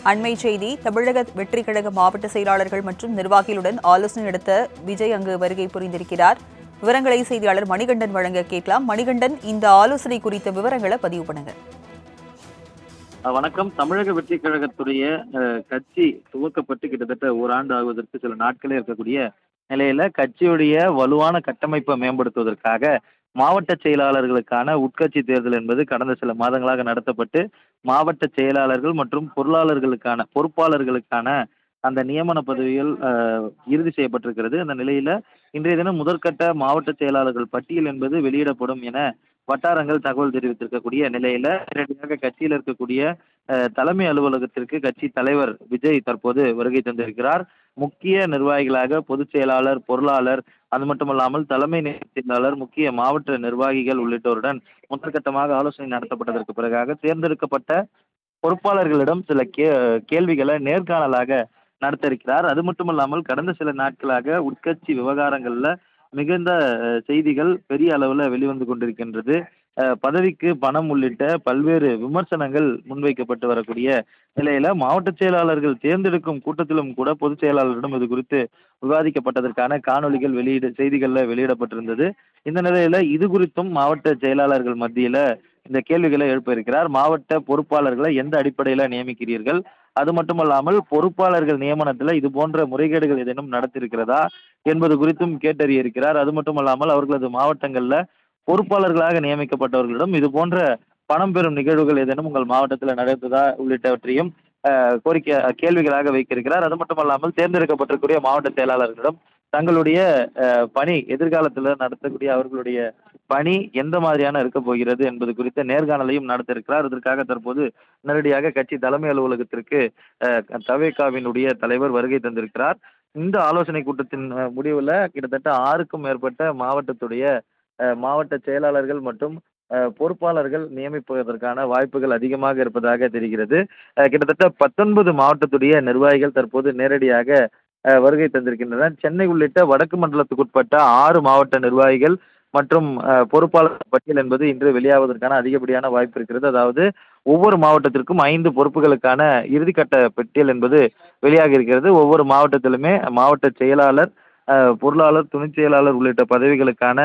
அண்மை செய்தி. தமிழக வெற்றிக் கழக மாவட்ட செயலாளர்கள் மற்றும் நிர்வாகிகளுடன் ஆலோசனை நடத்த விஜய் அங்கு வருகை புரிந்திருக்கிறார். விவரங்களை செய்தியாளர் மணிகண்டன் வழங்க கேட்கலாம். மணிகண்டன், இந்த ஆலோசனை குறித்த விவரங்களை பதிவு பண்ணுங்க. வணக்கம். தமிழக வெற்றி கழகத்துடைய கட்சி துவக்கப்பட்டு கிட்டத்தட்ட ஓராண்டு ஆகுவதற்கு சில நாட்களே இருக்கக்கூடிய நிலையில கட்சியுடைய வலுவான கட்டமைப்பை மேம்படுத்துவதற்காக மாவட்ட செயலாளர்களுக்கான உட்கட்சி தேர்தல் என்பது கடந்த சில மாதங்களாக நடத்தப்பட்டு மாவட்ட செயலாளர்கள் மற்றும் பொறுப்பாளர்களுக்கான அந்த நியமன பதவிகள் இறுதி செய்யப்பட்டிருக்கிறது. அந்த நிலையில இன்றைய தினம் முதற்கட்ட மாவட்ட செயலாளர்கள் பட்டியல் என்பது வெளியிடப்படும் என வட்டாரங்கள் தகவல் தெரிவித்திருக்கக்கூடிய நிலையில நேரடியாக கட்சியில் இருக்கக்கூடிய தலைமை அலுவலகத்திற்கு கட்சி தலைவர் விஜய் தற்போது வருகை தந்திருக்கிறார். முக்கிய நிர்வாகிகளாக பொதுச் செயலாளர், பொருளாளர், அது மட்டுமல்லாமல் தலைமை செயலாளர், முக்கிய மாவட்ட நிர்வாகிகள் உள்ளிட்டோருடன் முதற்கட்டமாக ஆலோசனை நடத்தப்பட்டதற்கு பிறகாக தேர்ந்தெடுக்கப்பட்ட பொறுப்பாளர்களிடம் சில கேள்விகளை நேர்காணலாக நடத்த இருக்கிறார். அது மட்டுமல்லாமல் கடந்த சில நாட்களாக உட்கட்சி விவகாரங்கள்ல மிகுந்த செய்திகள் பெரிய அளவுல வெளிவந்து கொண்டிருக்கின்றது. பதவிக்கு பணம் உள்ளிட்ட பல்வேறு விமர்சனங்கள் முன்வைக்கப்பட்டு வரக்கூடிய நிலையில மாவட்ட செயலாளர்கள் தேர்ந்தெடுக்கும் கூட்டத்திலும் கூட பொதுச் செயலாளரிடம் இது குறித்து விவாதிக்கப்பட்டதற்கான காணொலிகள் செய்திகள்ல வெளியிடப்பட்டிருந்தது. இந்த நிலையில இது குறித்தும் மாவட்ட செயலாளர்கள் மத்தியில இந்த கேள்விகளை எழுப்ப இருக்கிறார். மாவட்ட பொறுப்பாளர்களை எந்த அடிப்படையில நியமிக்கிறீர்கள்? அது மட்டுமல்லாமல் பொறுப்பாளர்கள் நியமனத்துல இது போன்ற முறைகேடுகள் ஏதேனும் நடத்திருக்கிறதா என்பது குறித்தும் கேட்டறிய இருக்கிறார். அது மட்டுமல்லாமல் அவர்களது மாவட்டங்கள்ல பொறுப்பாளர்களாக நியமிக்கப்பட்டவர்களிடம் இது போன்ற பணம் பெறும் நிகழ்வுகள் ஏதேனும் உங்கள் மாவட்டத்தில் நடந்ததா உள்ளிட்டவற்றையும் கேள்விகளாக வைத்திருக்கிறார். அது மட்டுமல்லாமல் தேர்ந்தெடுக்கப்பட்டிருக்கூடிய மாவட்ட செயலாளர்களிடம் தங்களுடைய பணி எதிர்காலத்தில் நடத்தக்கூடிய அவர்களுடைய பணி எந்த மாதிரியான இருக்க போகிறது என்பது குறித்த நேர்காணலையும் நடத்த இருக்கிறார். இதற்காக தற்போது நேரடியாக கட்சி தலைமை அலுவலகத்திற்கு தவேகாவினுடைய தலைவர் வருகை தந்திருக்கிறார். இந்த ஆலோசனை கூட்டத்தின் முடிவுல கிட்டத்தட்ட 6க்கும் மேற்பட்ட மாவட்ட செயலாளர்கள் மற்றும் பொறுப்பாளர்கள் நியமிப்பதற்கான வாய்ப்புகள் அதிகமாக இருப்பதாக தெரிகிறது. கிட்டத்தட்ட 19 மாவட்டத்துடைய நிர்வாகிகள் தற்போது நேரடியாக வருகை தந்திருக்கின்றனர். சென்னை உள்ளிட்ட வடக்கு மண்டலத்துக்குட்பட்ட 6 மாவட்ட நிர்வாகிகள் மற்றும் பொறுப்பாளர் பட்டியல் என்பது இன்று வெளியாவதற்கான அதிகப்படியான வாய்ப்பு இருக்கிறது. அதாவது ஒவ்வொரு மாவட்டத்திற்கும் 5 பொறுப்புகளுக்கான இறுதிக்கட்ட பட்டியல் என்பது வெளியாக இருக்கிறது. ஒவ்வொரு மாவட்டத்திலுமே மாவட்ட செயலாளர், பொருளாளர், துணை செயலாளர் உள்ளிட்ட பதவிகளுக்கான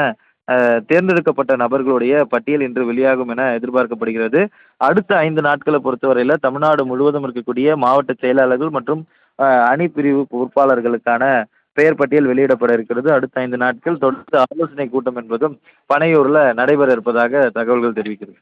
தேர்ந்தெடுக்கப்பட்ட நபர்களுடைய பட்டியல் இன்று வெளியாகும் என எதிர்பார்க்கப்படுகிறது. அடுத்த 5 நாட்களை பொறுத்தவரையில தமிழ்நாடு முழுவதும் இருக்கக்கூடிய மாவட்ட செயலாளர்கள் மற்றும் அணி பிரிவு பொறுப்பாளர்களுக்கான பெயர் பட்டியல் வெளியிடப்பட இருக்கிறது. அடுத்த 5 நாட்கள் தொடர்ந்து ஆலோசனை கூட்டம் என்பதும் பனையூர்ல நடைபெற இருப்பதாக தகவல்கள் தெரிவிக்கிறது.